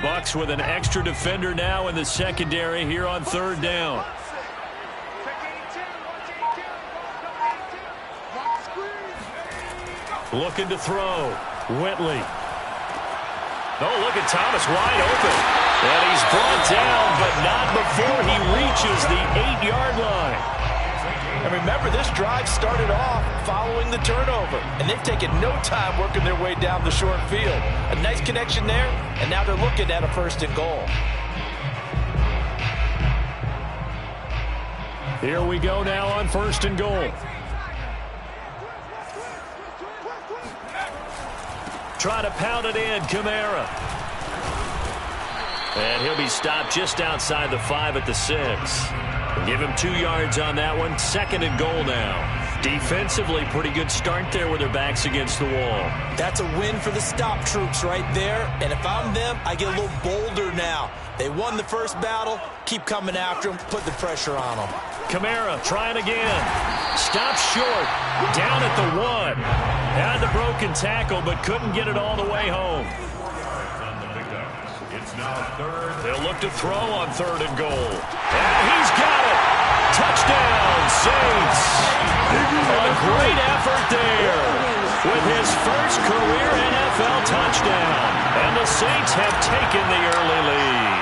Bucks with an extra defender now in the secondary here on third down. Looking to throw. Whitley. Oh, look at Thomas wide open. And he's brought down, but not before he reaches the 8-yard line. And remember, this drive started off following the turnover, and they've taken no time working their way down the short field. A nice connection there, and now they're looking at a 1st and goal. Here we go now on 1st and goal. Try to pound it in, Kamara. And he'll be stopped just outside the 5 at the 6. Give him 2 yards on that one. 2nd and goal now. Defensively, pretty good start there with their backs against the wall. That's a win for the stop troops right there. And if I'm them, I get a little bolder now. They won the first battle. Keep coming after them. Put the pressure on them. Kamara trying again. Stops short. Down at the 1. Had the broken tackle, but couldn't get it all the way home. They'll look to throw on 3rd and goal. And he's got it. Touchdown, Saints. A great effort there with his first career NFL touchdown. And the Saints have taken the early lead.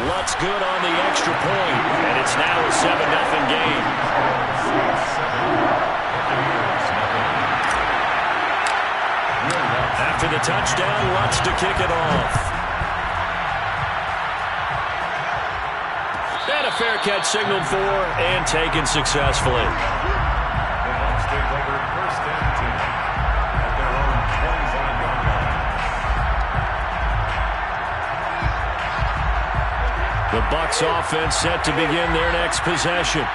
Lutz good on the extra point, and it's now a 7-0 game. After the touchdown, Lutz to kick it off. And a fair catch signaled for and taken successfully. The Bucs offense set to begin their next possession.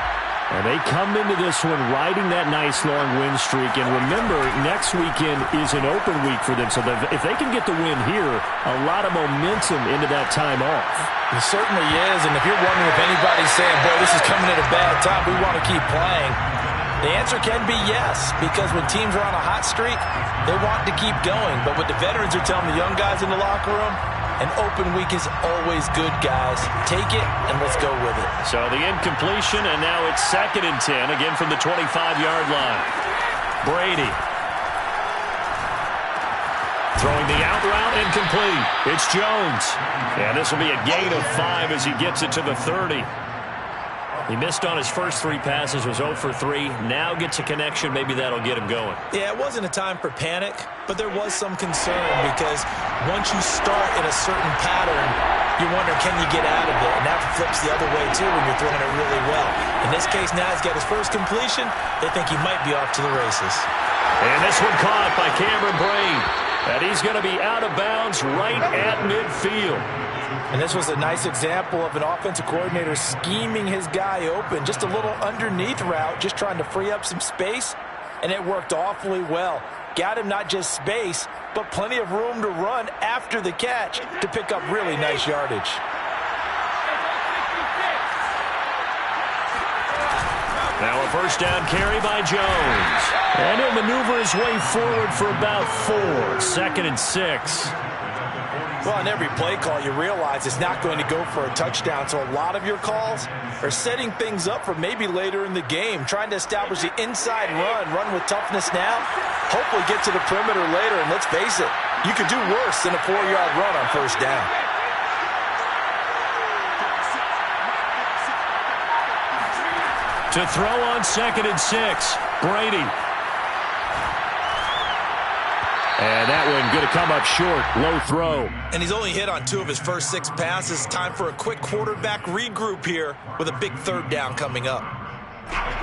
And they come into this one riding that nice long win streak. And remember, next weekend is an open week for them. So if they can get the win here, a lot of momentum into that time off. It certainly is. And if you're wondering if anybody's saying, boy, this is coming at a bad time, we want to keep playing, the answer can be yes. Because when teams are on a hot streak, they want to keep going. But what the veterans are telling the young guys in the locker room, an open week is always good, guys. Take it, and let's go with it. So the incompletion, and now it's 2nd and 10, again from the 25-yard line. Brady. Throwing the out route, incomplete. It's Jones. And this will be a gain of 5 as he gets it to the 30. He missed on his first 3 passes, was 0 for 3. Now gets a connection. Maybe that'll get him going. Yeah, it wasn't a time for panic, but there was some concern because once you start in a certain pattern, you wonder, can you get out of it? And that flips the other way, too, when you're throwing it really well. In this case, now he's got his first completion. They think he might be off to the races. And this one caught by Cameron Brate. And he's going to be out of bounds right at midfield. And this was a nice example of an offensive coordinator scheming his guy open. Just a little underneath route, just trying to free up some space. And it worked awfully well. Got him not just space, but plenty of room to run after the catch to pick up really nice yardage. Now a first down carry by Jones. And he'll maneuver his way forward for about 4. 2nd and 6. Well, on every play call, you realize it's not going to go for a touchdown. So a lot of your calls are setting things up for maybe later in the game, trying to establish the inside run with toughness now, hopefully get to the perimeter later. And let's face it, you could do worse than a 4-yard run on first down. To throw on 2nd and 6, Brady. And that one going to come up short. Low throw. And he's only hit on 2 of his first 6 passes. Time for a quick quarterback regroup here with a big 3rd down coming up.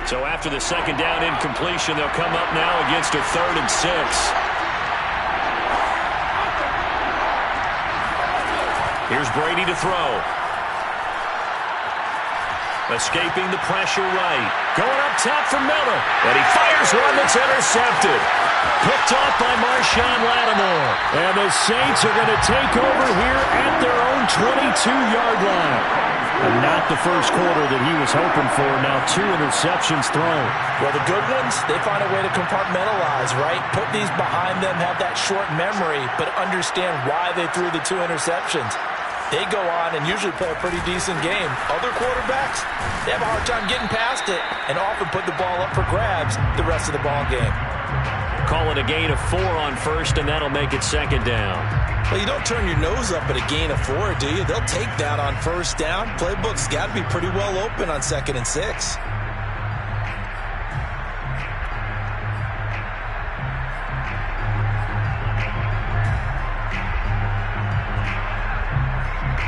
So after the 2nd down incompletion, they'll come up now against a 3rd and 6. Here's Brady to throw. Escaping the pressure right. Going up top for Miller. And he fires one that's intercepted. Picked off by Marshawn Lattimore. And the Saints are going to take over here at their own 22-yard line. And not the first quarter that he was hoping for. Now 2 interceptions thrown. Well, the good ones, they find a way to compartmentalize, right? Put these behind them, have that short memory, but understand why they threw the 2 interceptions. They go on and usually play a pretty decent game. Other quarterbacks, they have a hard time getting past it and often put the ball up for grabs the rest of the ball game. Call it a gain of 4 on first, and that'll make it second down. Well, you don't turn your nose up at a gain of 4, do you? They'll take that on first down. Playbook's got to be pretty well open on 2nd and 6.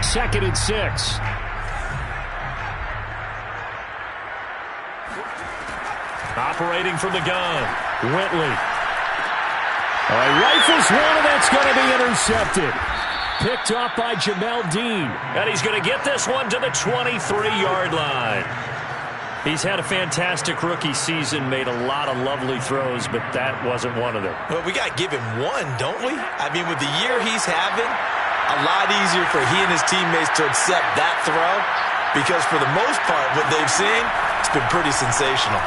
Second and 6. Operating from the gun, Whitley. Rifles one, and that's going to be intercepted. Picked off by Jamel Dean. And he's going to get this one to the 23-yard line. He's had a fantastic rookie season, made a lot of lovely throws, but that wasn't one of them. Well, we got to give him one, don't we? I mean, with the year he's having, a lot easier for he and his teammates to accept that throw because for the most part, what they've seen, it's been pretty sensational.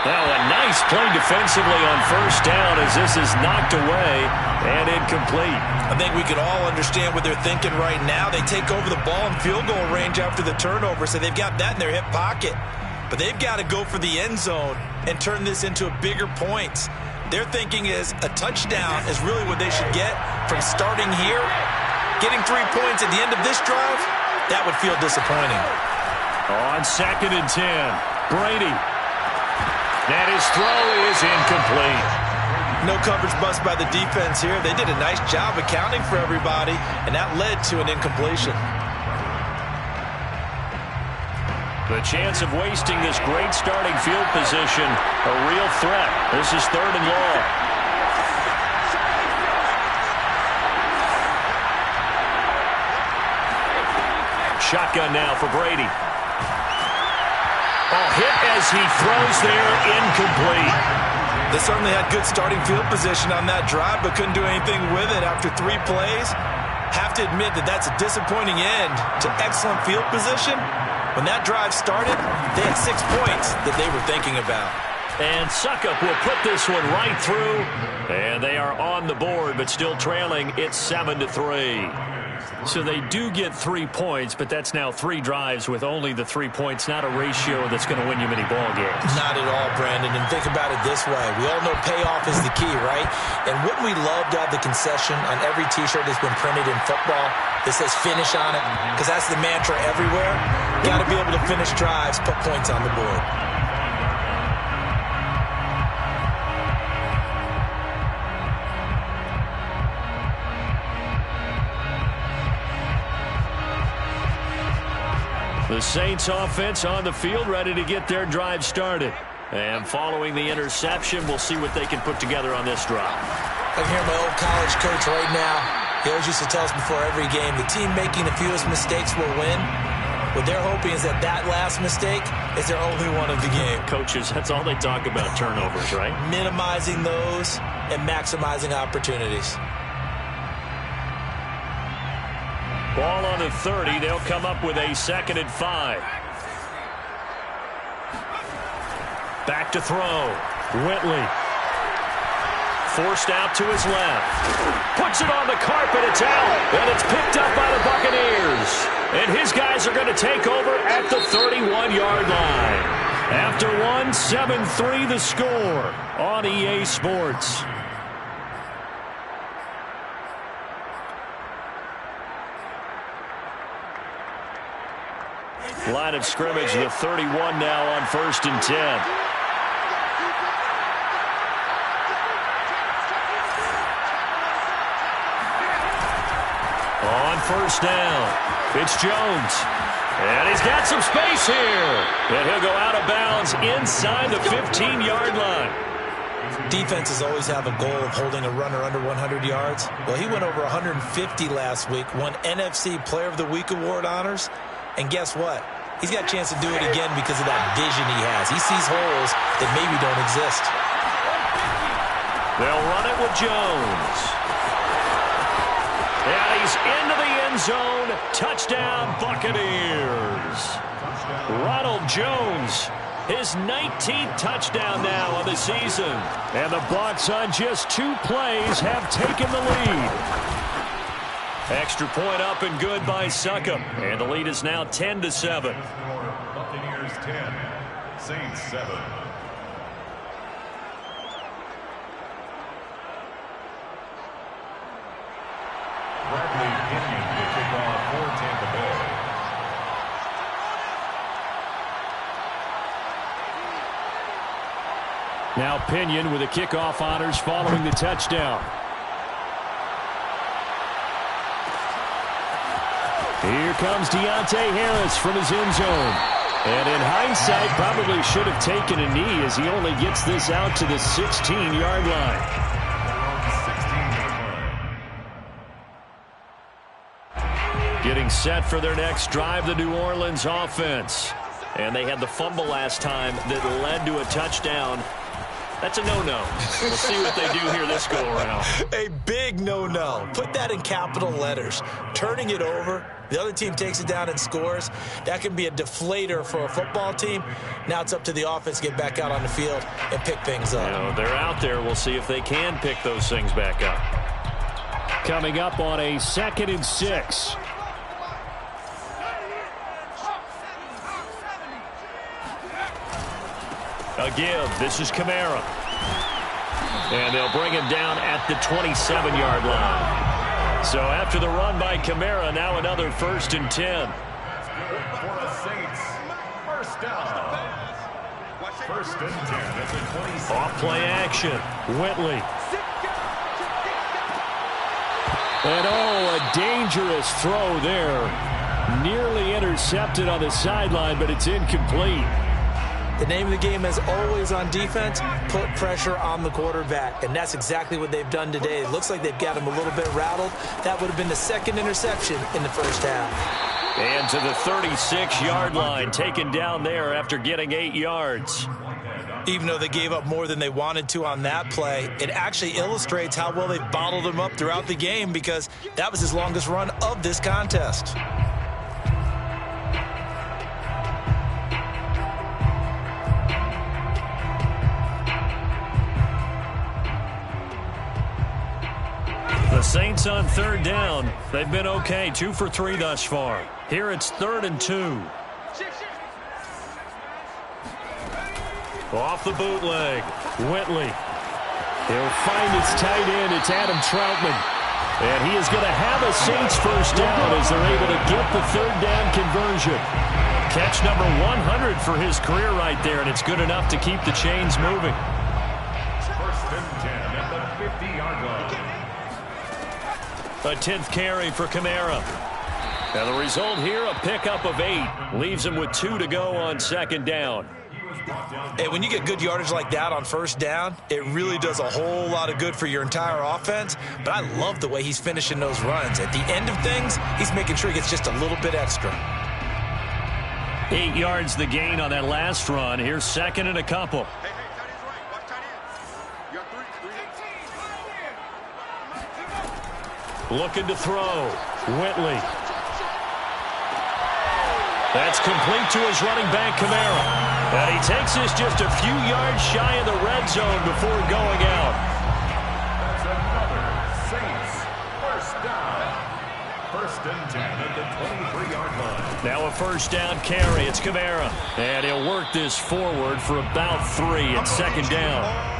Now a nice play defensively on first down as this is knocked away and incomplete. I think we can all understand what they're thinking right now. They take over the ball in field goal range after the turnover, so they've got that in their hip pocket. But they've got to go for the end zone and turn this into a bigger point. Their thinking is a touchdown is really what they should get from starting here. Getting 3 points at the end of this drive, that would feel disappointing. On 2nd and 10, Brady. And his throw is incomplete. No coverage bust by the defense here. They did a nice job accounting for everybody, and that led to an incompletion. The chance of wasting this great starting field position, a real threat. This is 3rd and long. Shotgun now for Brady. Hit as he throws there, incomplete. They certainly had good starting field position on that drive, but couldn't do anything with it after 3 plays. Have to admit that that's a disappointing end to excellent field position. When that drive started, they had 6 points that they were thinking about. And Suckup will put this one right through. And they are on the board, but still trailing. It's 7-3. So they do get 3 points, but that's now 3 drives with only the 3 points, not a ratio that's going to win you many ball games. Not at all, Brandon. And think about it this way. We all know payoff is the key, right? And wouldn't we love to have the concession on every T-shirt that's been printed in football that says finish on it? Because that's the mantra everywhere. Got to be able to finish drives, put points on the board. The Saints offense on the field, ready to get their drive started. And following the interception, we'll see what they can put together on this drive. I can hear my old college coach right now. He always used to tell us before every game, the team making the fewest mistakes will win. What they're hoping is that that last mistake is their only one of the game. Coaches, that's all they talk about, turnovers, right? Minimizing those and maximizing opportunities. Ball on the 30. They'll come up with a 2nd and 5. Back to throw. Whitley. Forced out to his left. Puts it on the carpet. It's out. And it's picked up by the Buccaneers. And his guys are going to take over at the 31-yard line. After one, 7-3 the score on EA Sports. Line of scrimmage, the 31 now on 1st and 10. On 1st down, it's Jones. And he's got some space here. And he'll go out of bounds inside the 15-yard line. Defenses always have a goal of holding a runner under 100 yards. Well, he went over 150 last week, won NFC Player of the Week award honors. And guess what? He's got a chance to do it again because of that vision he has. He sees holes that maybe don't exist. They'll run it with Jones. And he He's into the end zone. Touchdown, Buccaneers. Ronald Jones, his 19th touchdown now of the season. And the Bucs on just 2 plays have taken the lead. Extra point up and good by Succop. And the lead is now 10-7. Buccaneers 10, Saints 7. Bradley Pinion will kick off for Tampa Bay. Now Pinion with the kickoff honors following the touchdown. Here comes Deontay Harris from his end zone. And in hindsight, probably should have taken a knee as he only gets this out to the 16-yard line. Getting set for their next drive, the New Orleans offense. And they had the fumble last time that led to a touchdown. That's a no-no. We'll see what they do here this go-around. A big no-no. Put that in capital letters. Turning it over, the other team takes it down and scores. That can be a deflator for a football team. Now it's up to the offense to get back out on the field and pick things up. You know, they're out there. We'll see if they can pick those things back up. Coming up on a 2nd and 6. A give. This is Kamara. And they'll bring him down at the 27-yard line. So after the run by Kamara, now another 1st and 10. For the Saints, first down. 1st and 10 at the 27. Off play action. Whitley. And a dangerous throw there. Nearly intercepted on the sideline, but it's incomplete. The name of the game is always on defense, put pressure on the quarterback. And that's exactly what they've done today. It looks like they've got him a little bit rattled. That would have been the 2nd interception in the first half. And to the 36-yard line, taken down there after getting 8 yards. Even though they gave up more than they wanted to on that play, it actually illustrates how well they've bottled him up throughout the game because that was his longest run of this contest. The Saints on 3rd down. They've been okay, 2 for 3 thus far. Here it's 3rd and 2. Off the bootleg. Whitley. He'll find his tight end. It's Adam Troutman. And he is going to have a Saints first down as they're able to get the 3rd down conversion. Catch number 100 for his career right there, and it's good enough to keep the chains moving. 1st and 10 at the 50-yard line. A 10th carry for Kamara. And the result here, a pickup of 8. Leaves him with 2 to go on 2nd down. Hey, when you get good yardage like that on 1st down, it really does a whole lot of good for your entire offense. But I love the way he's finishing those runs. At the end of things, he's making sure he gets just a little bit extra. 8 yards the gain on that last run. Here's 2nd and a couple. Looking to throw. Whitley. That's complete to his running back, Kamara. And he takes this just a few yards shy of the red zone before going out. That's another Saints first down. 1st and 10 at the 23-yard line. Now a 1st down carry. It's Kamara. And he'll work this forward for about 3 at 2nd down.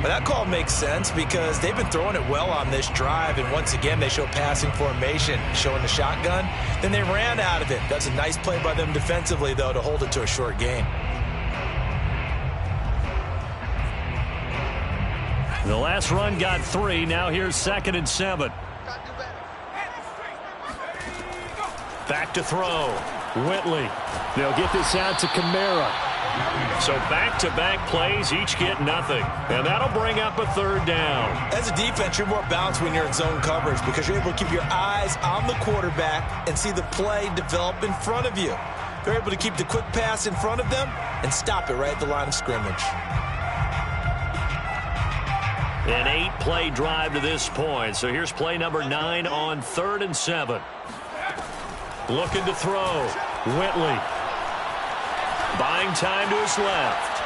But that call makes sense because they've been throwing it well on this drive, and once again they show passing formation, showing the shotgun. Then they ran out of it. That's a nice play by them defensively, though, to hold it to a short gain. The last run got 3. Now here's 2nd and 7. Back to throw. Whitley. They'll get this out to Kamara. So back-to-back plays, each get nothing. And that'll bring up a 3rd down. As a defense, you're more balanced when you're in zone coverage because you're able to keep your eyes on the quarterback and see the play develop in front of you. They're able to keep the quick pass in front of them and stop it right at the line of scrimmage. An 8-play drive to this point. So here's play number 9 on 3rd and 7. Looking to throw. Whitley. Buying time to his left.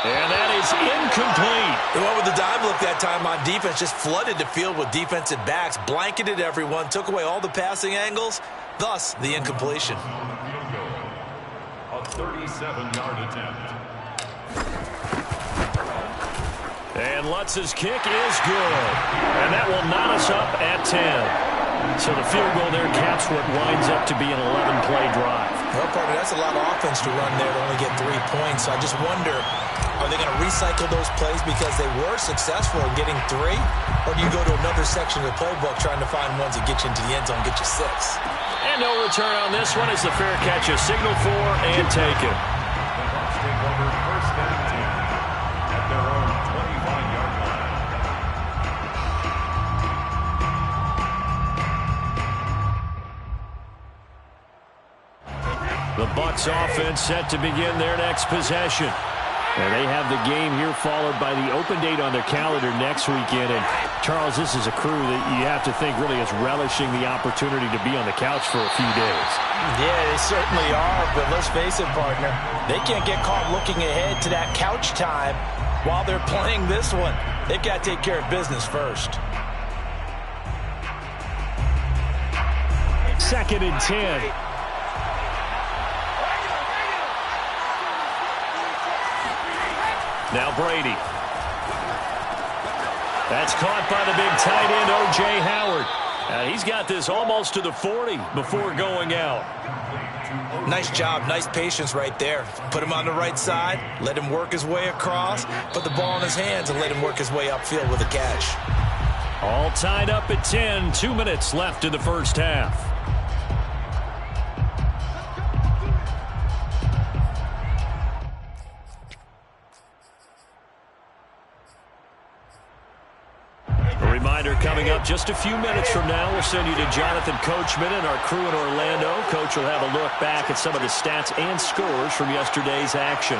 And that is incomplete. They went with the dive look that time on defense. Just flooded the field with defensive backs. Blanketed everyone. Took away all the passing angles. Thus, the incompletion. A 37-yard attempt. And Lutz's kick is good. And that will knot us up at 10. So the field goal there caps what winds up to be an 11-play drive. Well, partner, that's a lot of offense to run there to only get 3 points. So I just wonder, are they going to recycle those plays because they were successful in getting 3? Or do you go to another section of the playbook trying to find ones that get you into the end zone, get you 6? And no return on this one as the fair catch is signaled for and taken. The Bucs take over 1st and 10 at their own 25-yard line. The Bucs offense set to begin their next possession. And they have the game here followed by the open date on their calendar next weekend. And, Charles, this is a crew that you have to think really is relishing the opportunity to be on the couch for a few days. Yeah, they certainly are, but let's face it, partner. They can't get caught looking ahead to that couch time while they're playing this one. They've got to take care of business first. 2nd and 10. Now Brady. That's caught by the big tight end, O.J. Howard. He's got this almost to the 40 before going out. Nice job, nice patience right there. Put him on the right side, let him work his way across, put the ball in his hands, and let him work his way upfield with a catch. All tied up at 10, 2 minutes left in the first half. Reminder coming up just a few minutes from now. We'll send you to Jonathan Coachman and our crew in Orlando. Coach will have a look back at some of the stats and scores from yesterday's action.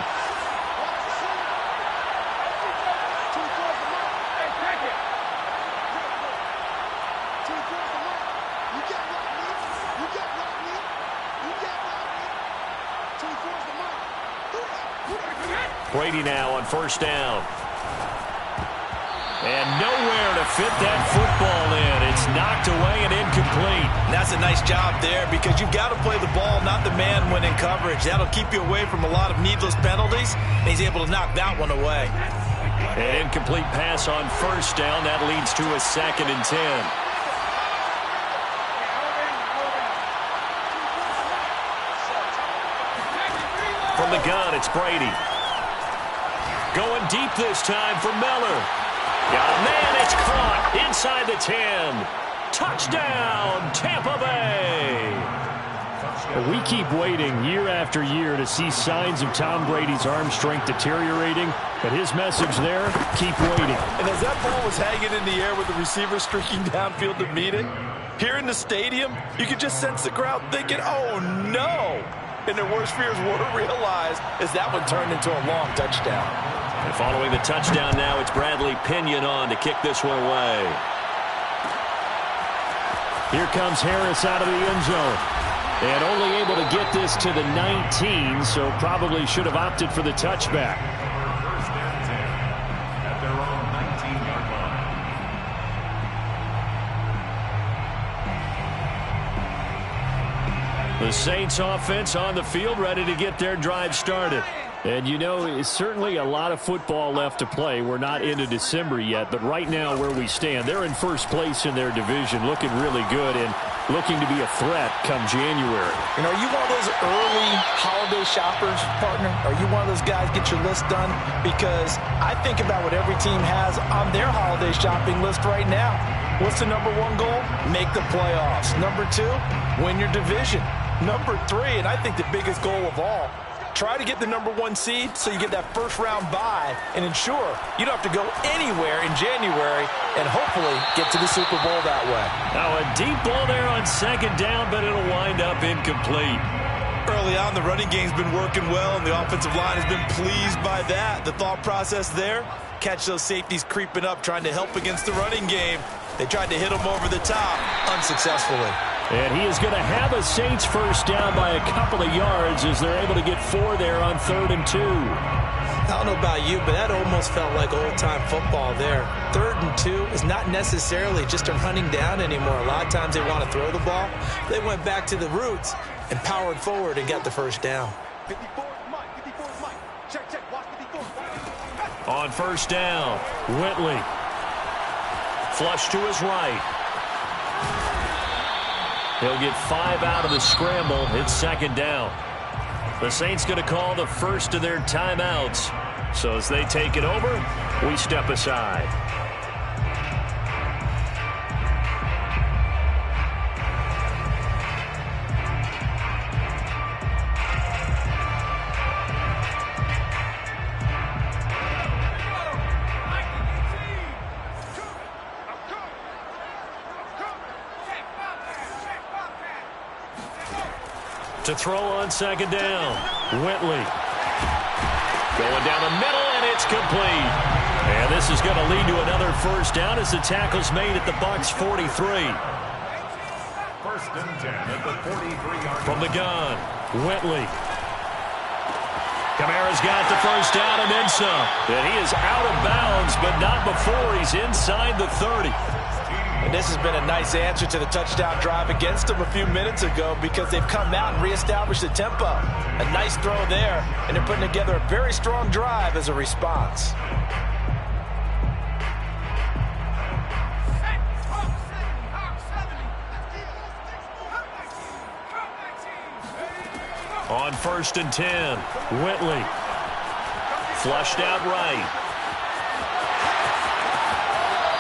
Brady now on 1st down. And nowhere to fit that football in. It's knocked away and incomplete. That's a nice job there because you've got to play the ball, not the man when in coverage. That'll keep you away from a lot of needless penalties. And he's able to knock that one away. An incomplete pass on 1st down. That leads to a 2nd and 10. From the gun, it's Brady. Going deep this time for Miller. Got a man, it's caught inside the 10. Touchdown, Tampa Bay. We keep waiting year after year to see signs of Tom Brady's arm strength deteriorating, but his message there, keep waiting. And as that ball was hanging in the air with the receiver streaking downfield to meet it, here in the stadium, you could just sense the crowd thinking, oh no. And their worst fears were realized as that one turned into a long touchdown. And following the touchdown now, it's Bradley Pinion on to kick this one away. Here comes Harris out of the end zone. And only able to get this to the 19, so probably should have opted for the touchback. 1st and 10 at their own 19-yard line. The Saints offense on the field, ready to get their drive started. And, you know, it's certainly a lot of football left to play. We're not into December yet, but right now where we stand, they're in 1st place in their division, looking really good and looking to be a threat come January. And are you one of those early holiday shoppers, partner? Are you one of those guys get your list done? Because I think about what every team has on their holiday shopping list right now. What's the number 1 goal? Make the playoffs. Number 2, win your division. Number 3, and I think the biggest goal of all, try to get the number 1 seed so you get that first-round bye and ensure you don't have to go anywhere in January and hopefully get to the Super Bowl that way. Now a deep ball there on 2nd down, but it'll wind up incomplete. Early on, the running game's been working well, and the offensive line has been pleased by that. The thought process there, catch those safeties creeping up, trying to help against the running game. They tried to hit them over the top, unsuccessfully. And he is going to have a Saints first down by a couple of yards as they're able to get 4 there on 3rd and 2. I don't know about you, but that almost felt like old-time football there. 3rd and 2 is not necessarily just a running down anymore. A lot of times they want to throw the ball. They went back to the roots and powered forward and got the first down. On first down, Whitley. Flush to his right. He'll get 5 out of the scramble. It's 2nd down. The Saints going to call the first of their timeouts. So as they take it over, we step aside. To throw on 2nd down, Whitley. Going down the middle, and it's complete. And this is going to lead to another first down as the tackle's made at the Bucs 43. 1st and 10 at the 43-yard line. From the gun, Whitley. Kamara's got the first down and then some. And he is out of bounds, but not before he's inside the 30. And this has been a nice answer to the touchdown drive against them a few minutes ago because they've come out and reestablished the tempo. A nice throw there, and they're putting together a very strong drive as a response. On 1st and 10, Whitley. Flushed out right.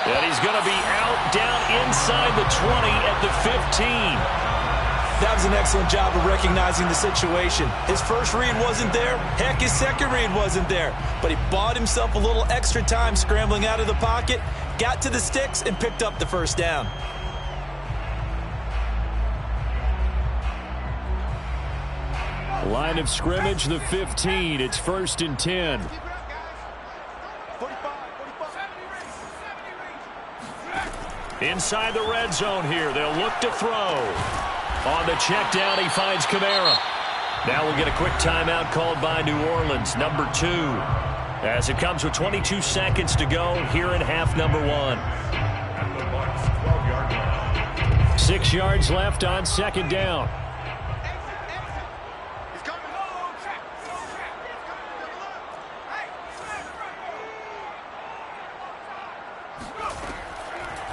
And he's going to be out down inside the 20 at the 15. That was an excellent job of recognizing the situation. His first read wasn't there. Heck, his second read wasn't there. But he bought himself a little extra time scrambling out of the pocket, got to the sticks, and picked up the first down. Line of scrimmage, the 15. It's 1st and 10. Inside the red zone here. They'll look to throw. On the check down, he finds Kamara. Now we'll get a quick timeout called by New Orleans, number 2. As it comes with 22 seconds to go here in half number 1. At the Bucs 12-yard line. 6 yards left on 2nd down.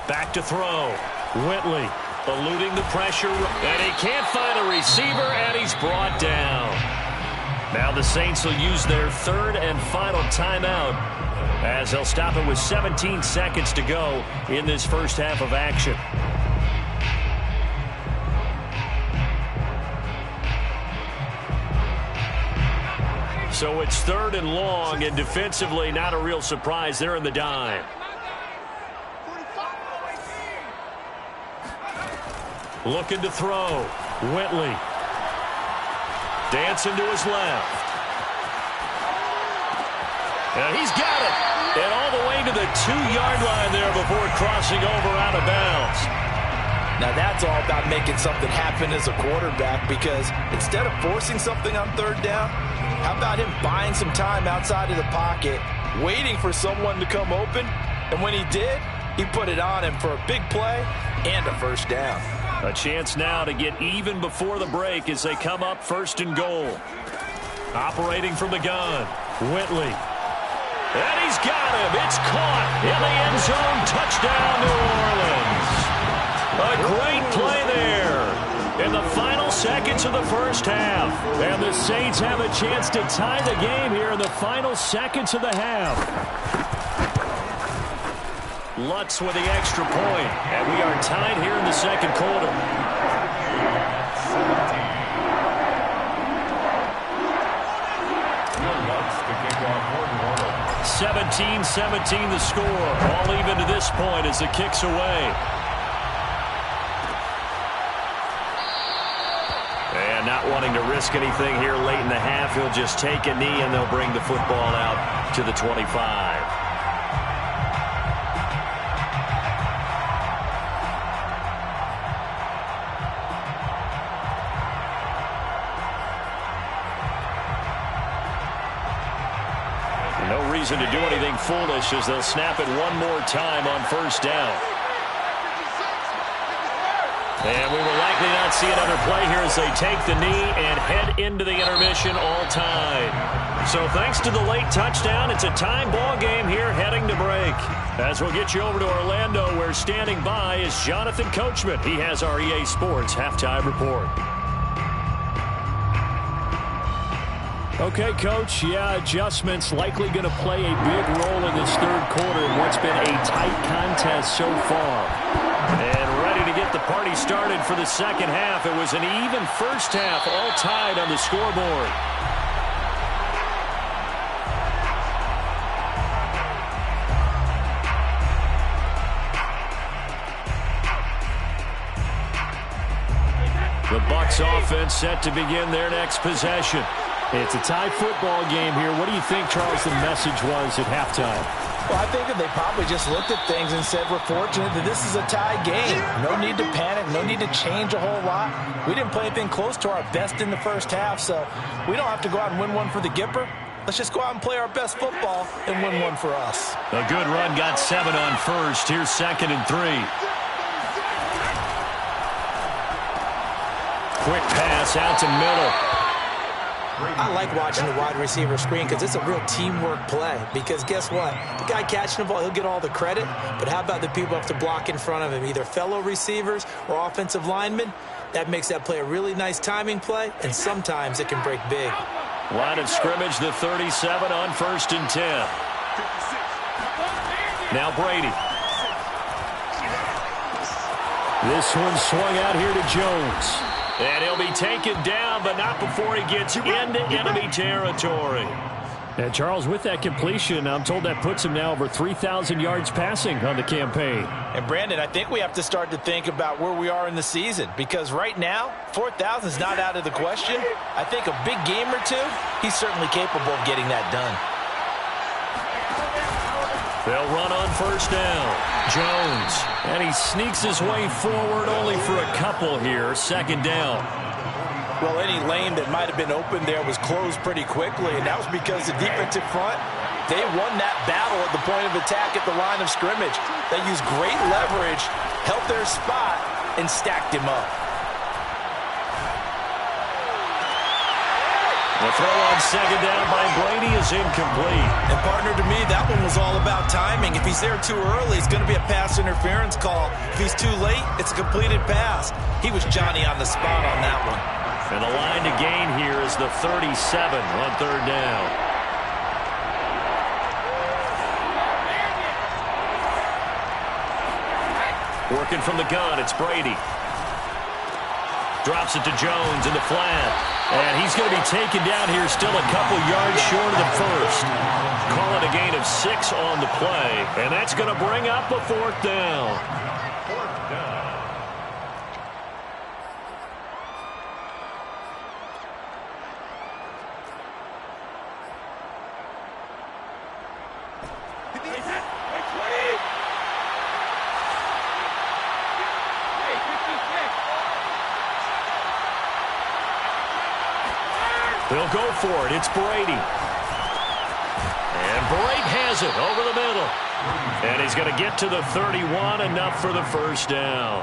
Back to throw. Whitley eluding the pressure, and he can't find a receiver, and he's brought down. Now the Saints will use their 3rd and final timeout as they'll stop it with 17 seconds to go in this first half of action. So it's 3rd and long, and defensively not a real surprise. They're in the dime. Looking to throw. Whitley. Dancing to his left. And he's got it. And all the way to the 2-yard line there before crossing over out of bounds. Now that's all about making something happen as a quarterback, because instead of forcing something on 3rd down, how about him buying some time outside of the pocket, waiting for someone to come open, and when he did, he put it on him for a big play and a first down. A chance now to get even before the break as they come up 1st and goal. Operating from the gun, Whitley. And he's got him. It's caught in the end zone. Touchdown, New Orleans. A great play there in the final seconds of the first half. And the Saints have a chance to tie the game here in the final seconds of the half. Lutz with the extra point, and we are tied here in the 2nd quarter. 17-17 the score. All even to this point as the kick's away. And not wanting to risk anything here late in the half, he'll just take a knee and they'll bring the football out to the 25. No reason to do anything foolish as they'll snap it one more time on first down. And we will likely not see another play here as they take the knee and head into the intermission all tied. So thanks to the late touchdown, it's a tie ball game here heading to break. As we'll get you over to Orlando, where standing by is Jonathan Coachman. He has our EA Sports halftime report. Okay, Coach, adjustments likely going to play a big role in this third quarter in what's been a tight contest so far. And ready to get the party started for the second half. It was an even first half, all tied on the scoreboard. The Bucs offense set to begin their next possession. It's a tie football game here. What do you think, Charles, the message was at halftime? Well, I think that they probably just looked at things and said, we're fortunate that this is a tie game. No need to panic. No need to change a whole lot. We didn't play anything close to our best in the first half, so we don't have to go out and win one for the Gipper. Let's just go out and play our best football and win one for us. A good run got 7 on first. Here's 2nd and 3. Quick pass out to middle. I like watching the wide receiver screen because it's a real teamwork play. Because guess what? The guy catching the ball, he'll get all the credit. But how about the people who have to block in front of him, either fellow receivers or offensive linemen? That makes that play a really nice timing play, and sometimes it can break big. Line of scrimmage, the 37 on 1st and 10. Now Brady. This one swung out here to Jones. And he'll be taken down, but not before he gets into enemy territory. And Charles, with that completion, I'm told that puts him now over 3,000 yards passing on the campaign. And Brandon, I think we have to start to think about where we are in the season, because right now, 4,000 is not out of the question. I think a big game or two, he's certainly capable of getting that done. They'll run on first down. Jones. And he sneaks his way forward only for a couple here. 2nd down. Well, any lane that might have been open there was closed pretty quickly, and that was because the defensive front, they won that battle at the point of attack at the line of scrimmage. They used great leverage, held their spot, and stacked him up. The throw on 2nd down by Brady is incomplete. And, partner, to me, that one was all about timing. If he's there too early, it's going to be a pass interference call. If he's too late, it's a completed pass. He was Johnny on the spot on that one. And the line to gain here is the 37 on 3rd down. Working from the gun, it's Brady. Drops it to Jones in the flat. And he's going to be taken down here still a couple yards short of the first. Call it a gain of 6 on the play. And that's going to bring up a 4th down. 4th down. They'll go for it. It's Brady. And Brady has it over the middle. And he's going to get to the 31, enough for the first down.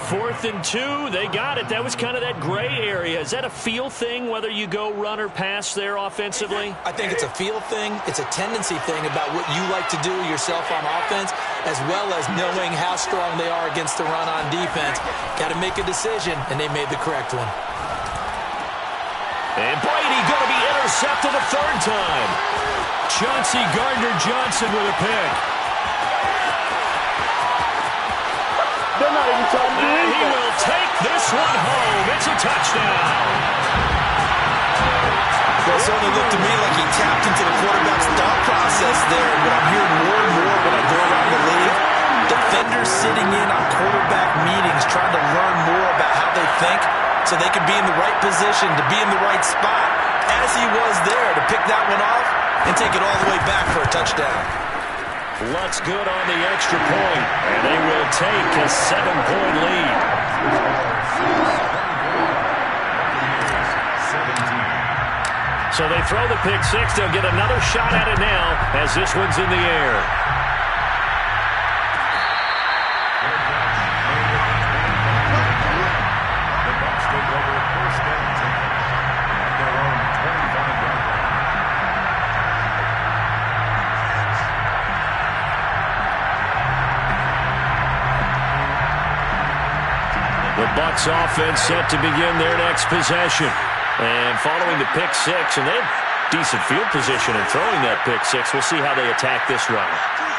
4th and 2, they got it. That was kind of that gray area. Is that a feel thing, whether you go run or pass there offensively? I think it's a feel thing. It's a tendency thing about what you like to do yourself on offense, as well as knowing how strong they are against the run on defense. Got to make a decision, and they made the correct one. And Brady going to be intercepted a 3rd time. Chauncey Gardner-Johnson with a pick. They're not even trying to do And he anything. will take this one home. It's a touchdown. Well, it certainly looked to me like he tapped into the quarterback's thought process there. And what I'm hearing more and more when I go around the league, defenders sitting in on quarterback meetings trying to learn more about how they think. so they could be in the right position to be in the right spot as he was there to pick that one off and take it all the way back for a touchdown. Lutz good on the extra point, and they will take a 7-point lead. So they throw the pick six. They'll get another shot at it now as this one's in the air. The Bucs take over first and 10 at their own 25-yard line. The Bucs offense set to begin their next possession. And following the pick six, and they have decent field position in throwing that pick six. We'll see how they attack this run.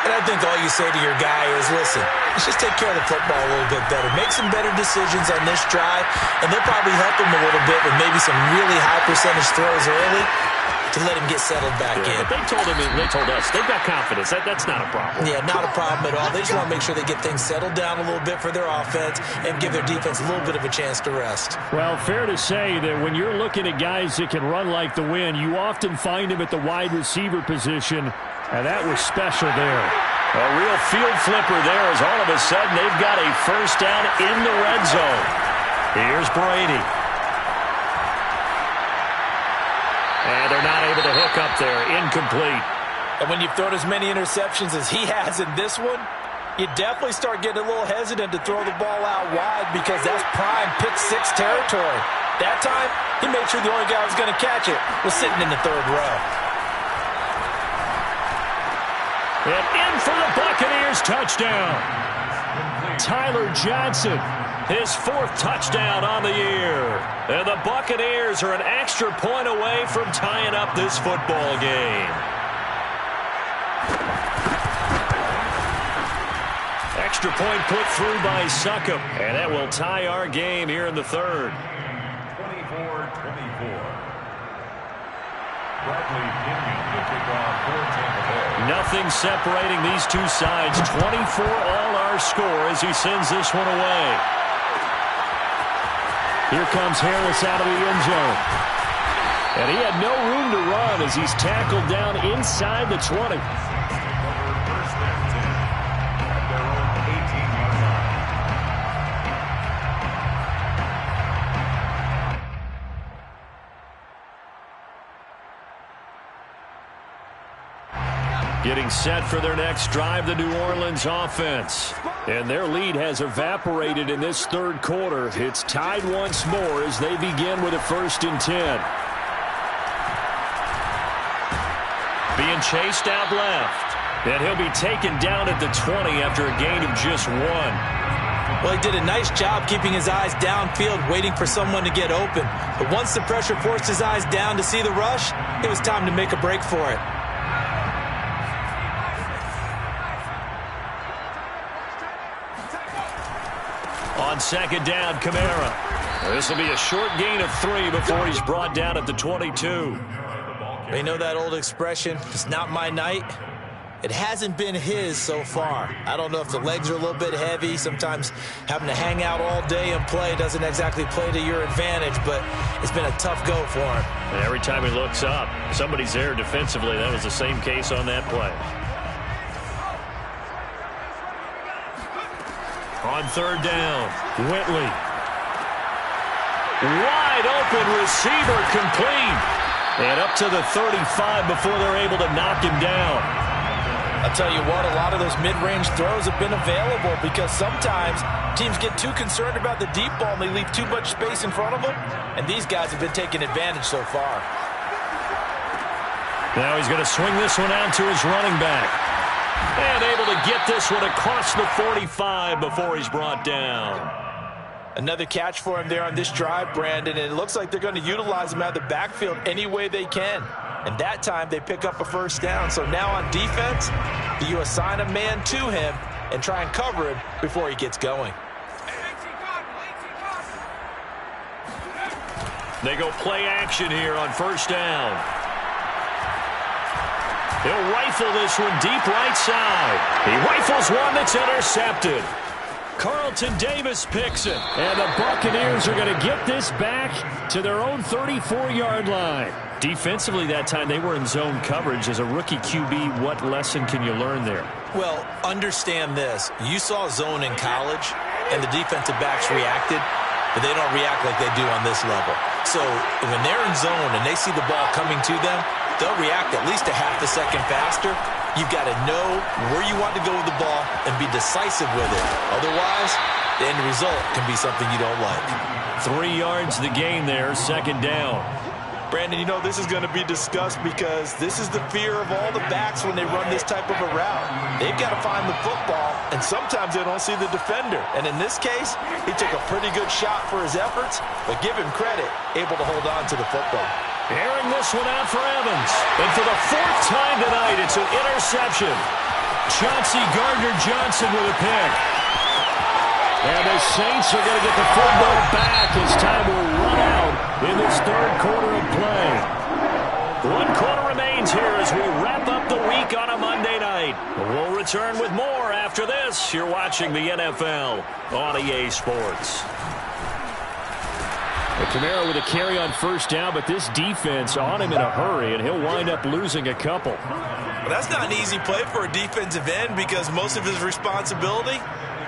And I think all you say to your guy is, listen, let's just take care of the football a little bit better. Make some better decisions on this drive, and they'll probably help him a little bit with maybe some really high percentage throws early to let him get settled back in. But they told us, they've got confidence. That's not a problem. Yeah, not a problem at all. They just want to make sure they get things settled down a little bit for their offense and give their defense a little bit of a chance to rest. Well, fair to say that when you're looking at guys that can run like the wind, you often find them at the wide receiver position, and that was special there. A real field flipper there as all of a sudden they've got a first down in the red zone. Here's Brady. And they're not able to hook up there. Incomplete. And when you've thrown as many interceptions as he has in this one, you definitely start getting a little hesitant to throw the ball out wide because that's prime pick six territory. That time, he made sure the only guy who was going to catch it was sitting in the third row. And in for the Buccaneers touchdown. Tyler Johnson. His fourth touchdown on the year. And the Buccaneers are an extra point away from tying up this football game. Extra point put through by Succop. And that will tie our game here in the third. 24-24. Bradley Pinion to kick off for Tampa Bay. Nothing separating these two sides. 24 all our score as he sends this one away. Here comes Harris out of the end zone. And he had no room to run as he's tackled down inside the 20. First and 10 at their own 18-yard line. Getting set for their next drive, the New Orleans offense. And their lead has evaporated in this third quarter. It's tied once more as they begin with a 1st and 10. Being chased out left. And he'll be taken down at the 20 after a gain of just 1. Well, he did a nice job keeping his eyes downfield, waiting for someone to get open. But once the pressure forced his eyes down to see the rush, it was time to make a break for it. On second down, Kamara. This will be a short gain of 3 before he's brought down at the 22. You know that old expression, it's not my night? It hasn't been his so far. I don't know if the legs are a little bit heavy. Sometimes having to hang out all day and play doesn't exactly play to your advantage, but it's been a tough go for him. And every time he looks up, somebody's there defensively. That was the same case on that play. On third down, Whitley. Wide open receiver complete. And up to the 35 before they're able to knock him down. I'll tell you what, a lot of those mid-range throws have been available because sometimes teams get too concerned about the deep ball and they leave too much space in front of them. And these guys have been taking advantage so far. Now he's going to swing this one out to his running back. And able to get this one across the 45 before he's brought down. Another catch for him there on this drive, Brandon, and it looks like they're going to utilize him out of the backfield any way they can. And that time they pick up a first down. So now on defense, do you assign a man to him and try and cover him before he gets going? They go play action here on first down. He'll rifle this one deep right side. He rifles one that's intercepted. Carlton Davis picks it. And the Buccaneers are going to get this back to their own 34-yard line. Defensively that time, they were in zone coverage. As a rookie QB, what lesson can you learn there? Well, understand this. You saw zone in college, and the defensive backs reacted, but they don't react like they do on this level. So when they're in zone and they see the ball coming to them, they'll react at least a half a second faster. You've got to know where you want to go with the ball and be decisive with it. Otherwise, the end result can be something you don't like. 3 yards the gain there, second down. Brandon, you know this is going to be discussed because this is the fear of all the backs when they run this type of a route. They've got to find the football, and sometimes they don't see the defender. And in this case, he took a pretty good shot for his efforts, but give him credit, able to hold on to the football. Airing this one out for Evans. And for the 4th time tonight, it's an interception. Chauncey Gardner-Johnson with a pick. And the Saints are going to get the football back as time will run out in this 3rd quarter of play. 1 quarter remains here as we wrap up the week on a Monday night. We'll return with more after this. You're watching the NFL on EA Sports. Kamara with a carry on first down, but this defense on him in a hurry, and he'll wind up losing a couple. Well, that's not an easy play for a defensive end because most of his responsibility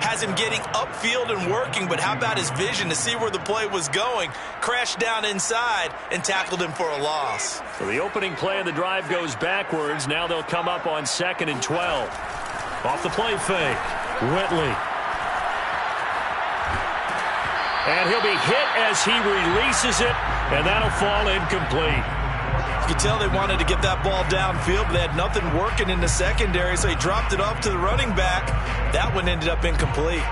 has him getting upfield and working, but how about his vision to see where the play was going? Crashed down inside and tackled him for a loss. So the opening play of the drive goes backwards. Now they'll come up on 2nd and 12. Off the play fake, Whitley. And he'll be hit as he releases it, and that'll fall incomplete. You could tell they wanted to get that ball downfield, but they had nothing working in the secondary, so he dropped it off to the running back. That one ended up incomplete.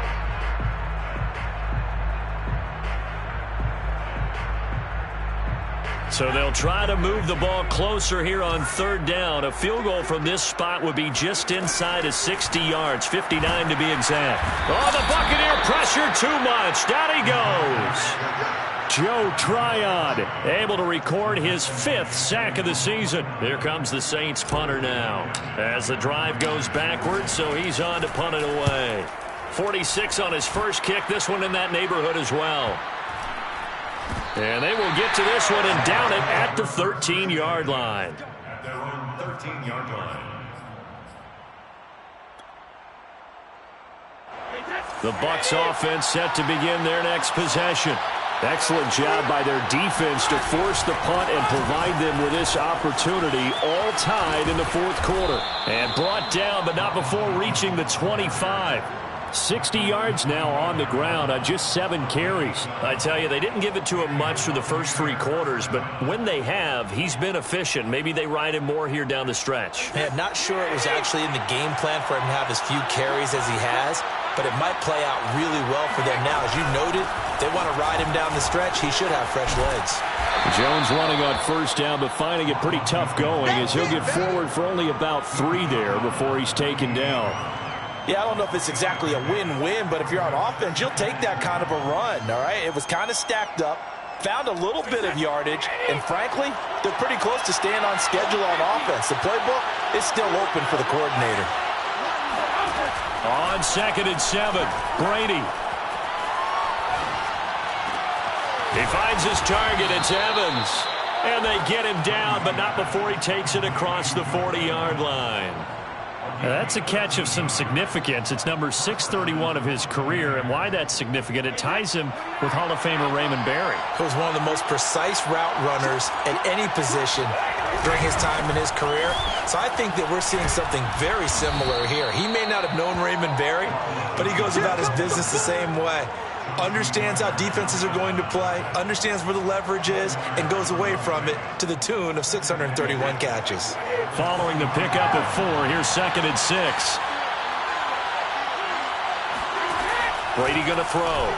So they'll try to move the ball closer here on 3rd down. A field goal from this spot would be just inside of 60 yards, 59 to be exact. Oh, the Buccaneer pressure too much. Down he goes. Joe Tryon able to record his 5th sack of the season. Here comes the Saints punter now as the drive goes backwards, so he's on to punt it away. 46 on his first kick, this one in that neighborhood as well. And they will get to this one and down it at the 13-yard line. At their own 13-yard line. The Bucs offense set to begin their next possession. Excellent job by their defense to force the punt and provide them with this opportunity, all tied in the 4th quarter. And brought down, but not before reaching the 25. 60 yards now on the ground on just 7 carries. I tell you, they didn't give it to him much for the first 3 quarters, but when they have, he's been efficient. Maybe they ride him more here down the stretch. Man, not sure it was actually in the game plan for him to have as few carries as he has, but it might play out really well for them now. As you noted, they want to ride him down the stretch. He should have fresh legs. Jones running on first down, but finding it pretty tough going as he'll get forward for only about 3 there before he's taken down. Yeah, I don't know if it's exactly a win-win, but if you're on offense, you'll take that kind of a run, all right? It was kind of stacked up, found a little bit of yardage, and frankly, they're pretty close to staying on schedule on offense. The playbook is still open for the coordinator. On 2nd and 7, Brady. He finds his target. It's Evans. And they get him down, but not before he takes it across the 40-yard line. Now, that's a catch of some significance. It's number 631 of his career, and why that's significant, it ties him with Hall of Famer Raymond Berry. He was one of the most precise route runners at any position during his time in his career. So I think that we're seeing something very similar here. He may not have known Raymond Berry, but he goes about his business the same way. Understands how defenses are going to play, understands where the leverage is, and goes away from it to the tune of 631 catches. Following the pickup of 4, here's 2nd and 6. Brady going to throw.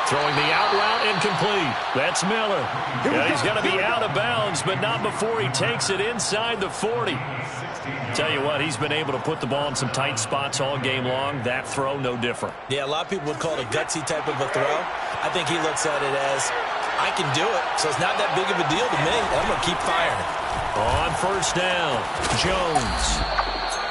Throwing the out route, incomplete. That's Miller. And he's going to be out of bounds, but not before he takes it inside the 40. Tell you what, he's been able to put the ball in some tight spots all game long. That throw, no different. Yeah, a lot of people would call it a gutsy type of a throw. I think he looks at it as, I can do it, so it's not that big of a deal to me, and I'm going to keep firing. On first down, Jones.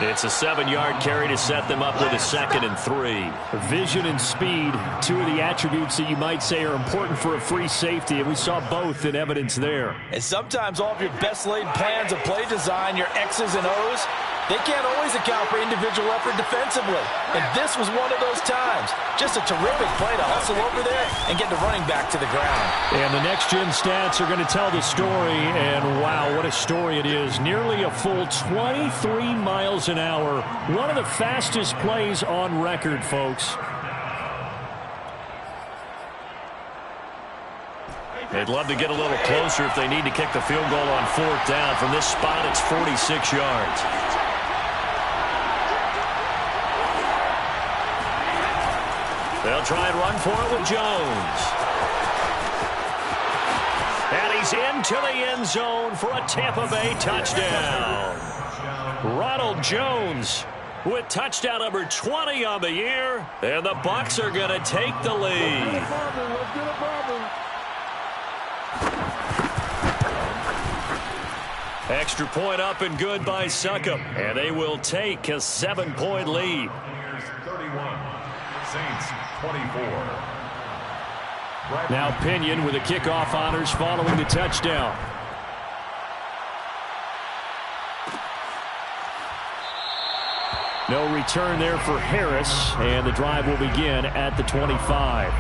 It's a 7-yard carry to set them up with a 2nd and 3. Vision and speed, two of the attributes that you might say are important for a free safety, and we saw both in evidence there. And sometimes all of your best laid plans of play design, your X's and O's, they can't always account for individual effort defensively. And this was one of those times. Just a terrific play to hustle over there and get the running back to the ground. And the next-gen stats are going to tell the story, and wow, what a story it is. Nearly a full 23 miles an hour. One of the fastest plays on record, folks. They'd love to get a little closer if they need to kick the field goal on 4th down. From this spot, it's 46 yards. They'll try and run for it with Jones. And he's into the end zone for a Tampa Bay touchdown. Ronald Jones with touchdown number 20 on the year. And the Bucs are going to take the lead. Extra point up and good by Succop. And they will take a 7-point lead. 31. Saints 24. Now Pinion with the kickoff honors following the touchdown. No return there for Harris, and the drive will begin at the 25.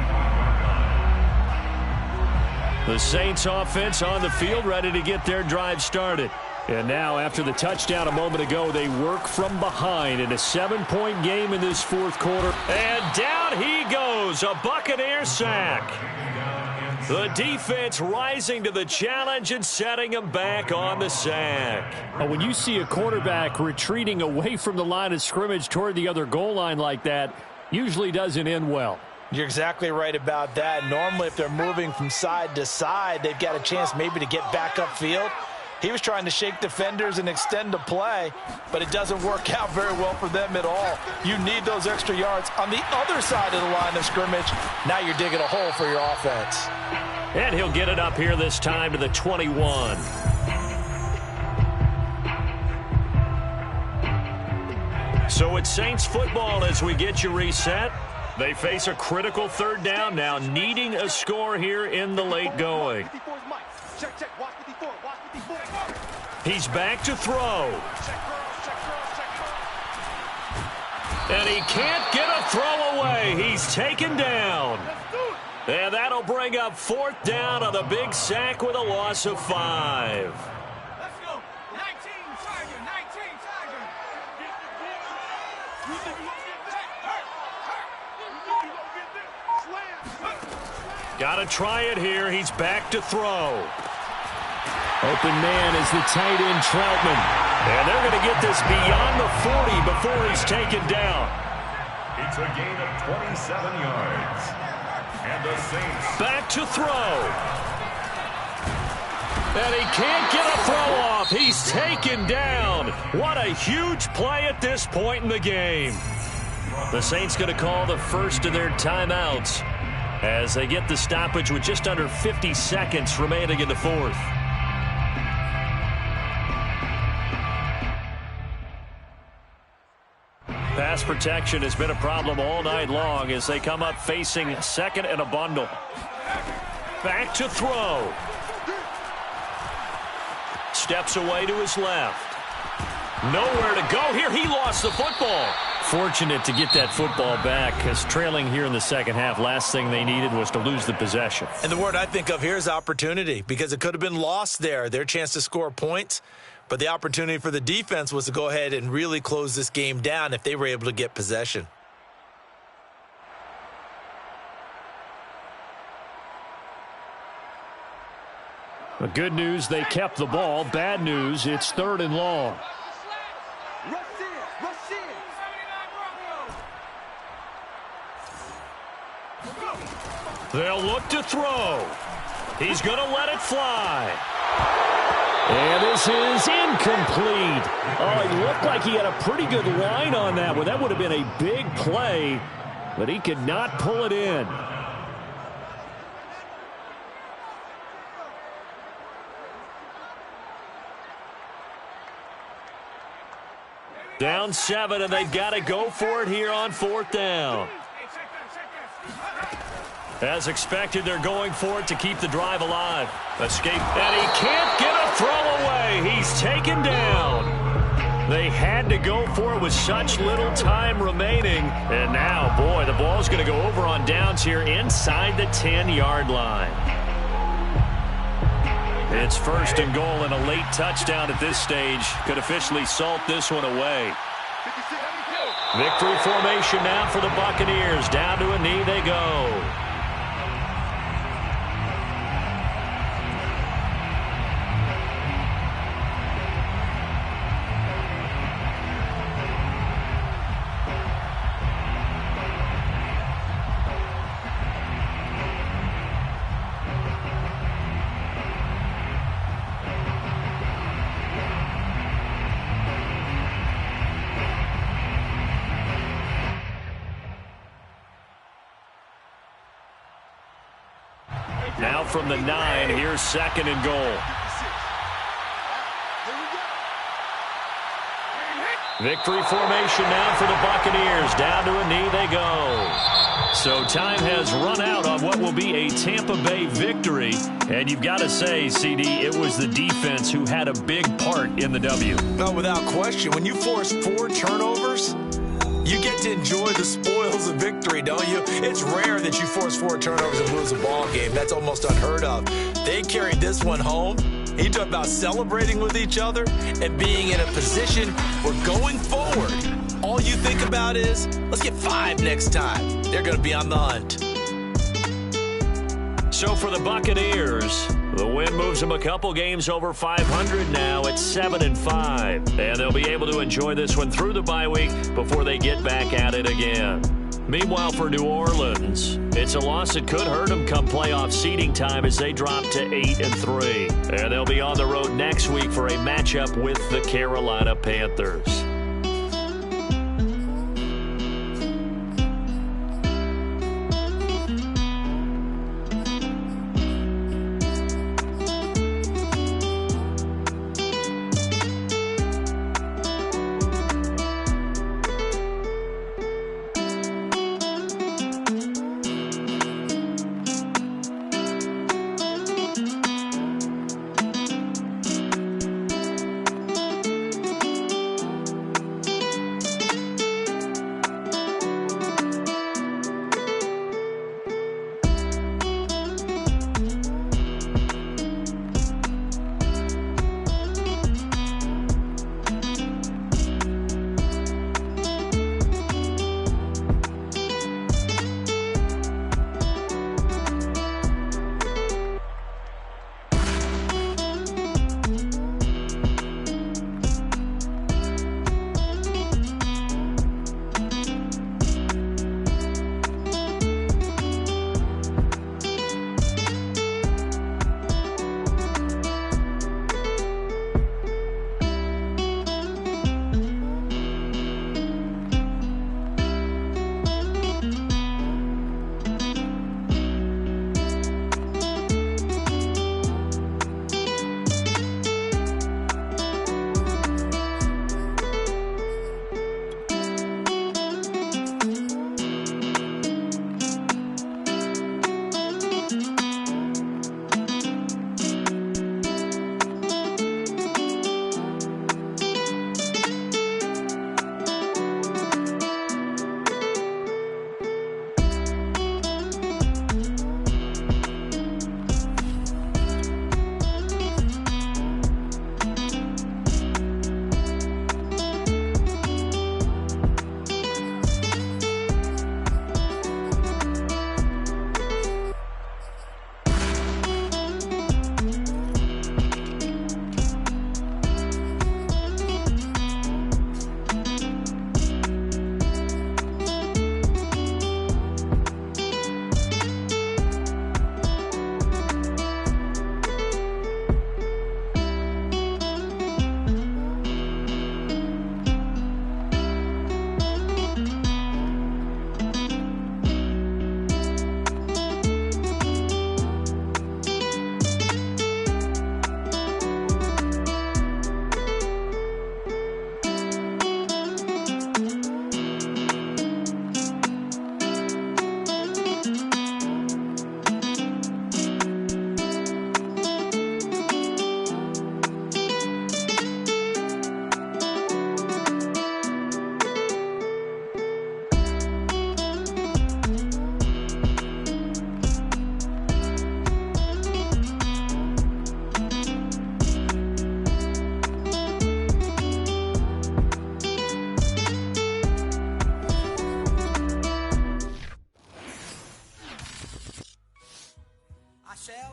The Saints offense on the field, ready to get their drive started. And now, after the touchdown a moment ago, they work from behind in a 7-point game in this 4th quarter. And down he goes, a Buccaneer sack. The defense rising to the challenge and setting him back on the sack. When you see a quarterback retreating away from the line of scrimmage toward the other goal line like that, usually doesn't end well. You're exactly right about that. Normally, if they're moving from side to side, they've got a chance maybe to get back upfield. He was trying to shake defenders and extend the play, but it doesn't work out very well for them at all. You need those extra yards on the other side of the line of scrimmage. Now you're digging a hole for your offense. And he'll get it up here this time to the 21. So it's Saints football as we get you reset. They face a critical 3rd down now, needing a score here in the late going. He's back to throw. And he can't get a throw away. He's taken down. And that'll bring up 4th down on the big sack with a loss of 5. Let's go. 19, Tiger, 19, Tiger. Got to try it here. He's back to throw. Open man is the tight end, Troutman. And they're going to get this beyond the 40 before he's taken down. It's a gain of 27 yards. And the Saints back to throw. And he can't get a throw off. He's taken down. What a huge play at this point in the game. The Saints going to call the first of their timeouts as they get the stoppage with just under 50 seconds remaining in the 4th. Pass protection has been a problem all night long as they come up facing 2nd and a bundle. Back to throw. Steps away to his left. Nowhere to go here. He lost the football. Fortunate to get that football back, because trailing here in the second half, last thing they needed was to lose the possession. And the word I think of here is opportunity, because it could have been lost there. Their chance to score points. But the opportunity for the defense was to go ahead and really close this game down if they were able to get possession. The good news, they kept the ball. Bad news, it's 3rd and long. They'll look to throw. He's going to let it fly. And this is incomplete. Oh, it looked like he had a pretty good line on that one. That would have been a big play, but he could not pull it in. Down 7, and they've got to go for it here on 4th down. As expected, they're going for it to keep the drive alive. Escape, and he can't get a throw away. He's taken down. They had to go for it with such little time remaining. And now, boy, the ball's going to go over on downs here inside the 10-yard line. It's 1st and goal, and a late touchdown at this stage could officially salt this one away. Victory formation now for the Buccaneers. Down to a knee they go. Now from the 9, here's 2nd and goal. Victory formation now for the Buccaneers. Down to a knee they go. So time has run out on what will be a Tampa Bay victory. And you've got to say, CD, it was the defense who had a big part in the W. No, without question. When you force 4 turnovers, you get to enjoy the spoils of victory, don't you? It's rare that you force 4 turnovers and lose a ball game. That's almost unheard of. They carried this one home. He talked about celebrating with each other and being in a position where going forward, all you think about is, let's get 5 next time. They're going to be on the hunt. So for the Buccaneers, the win moves them a couple games over 500 now at 7-5. And they'll be able to enjoy this one through the bye week before they get back at it again. Meanwhile, for New Orleans, it's a loss that could hurt them come playoff seeding time as they drop to 8-3. And they'll be on the road next week for a matchup with the Carolina Panthers.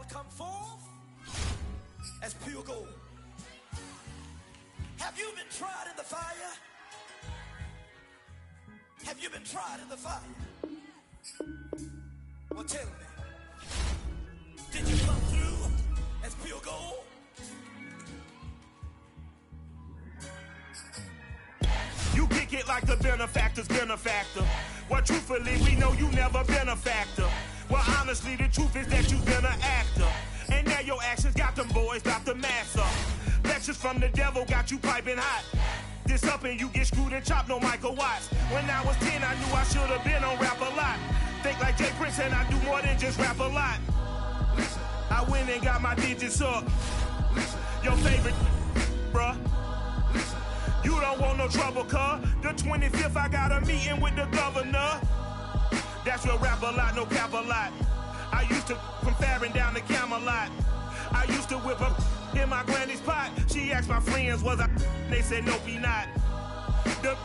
come forth as pure gold. Have you been tried in the fire? Have you been tried in the fire? Well, tell me, did you come through as pure gold? You kick it like the benefactor's benefactor. Well, truthfully, we know you never been a factor. Well, honestly, the truth is that you've been an actor. And now your actions got them boys about to mass up. Lectures from the devil got you piping hot. This up and you get screwed and chopped, no Michael Watts. When I was 10, I knew I should have been on rap a lot. Think like Jay Prince and I do more than just rap a lot. I went and got my digits up. Your favorite, bruh. You don't want no trouble, cuz. The 25th, I got a meeting with the governor. That's your rap a lot, no cap a lot. I used to from Farron down to Camelot. I used to whip up in my granny's pot. She asked my friends, was I? They said, nope, he not. The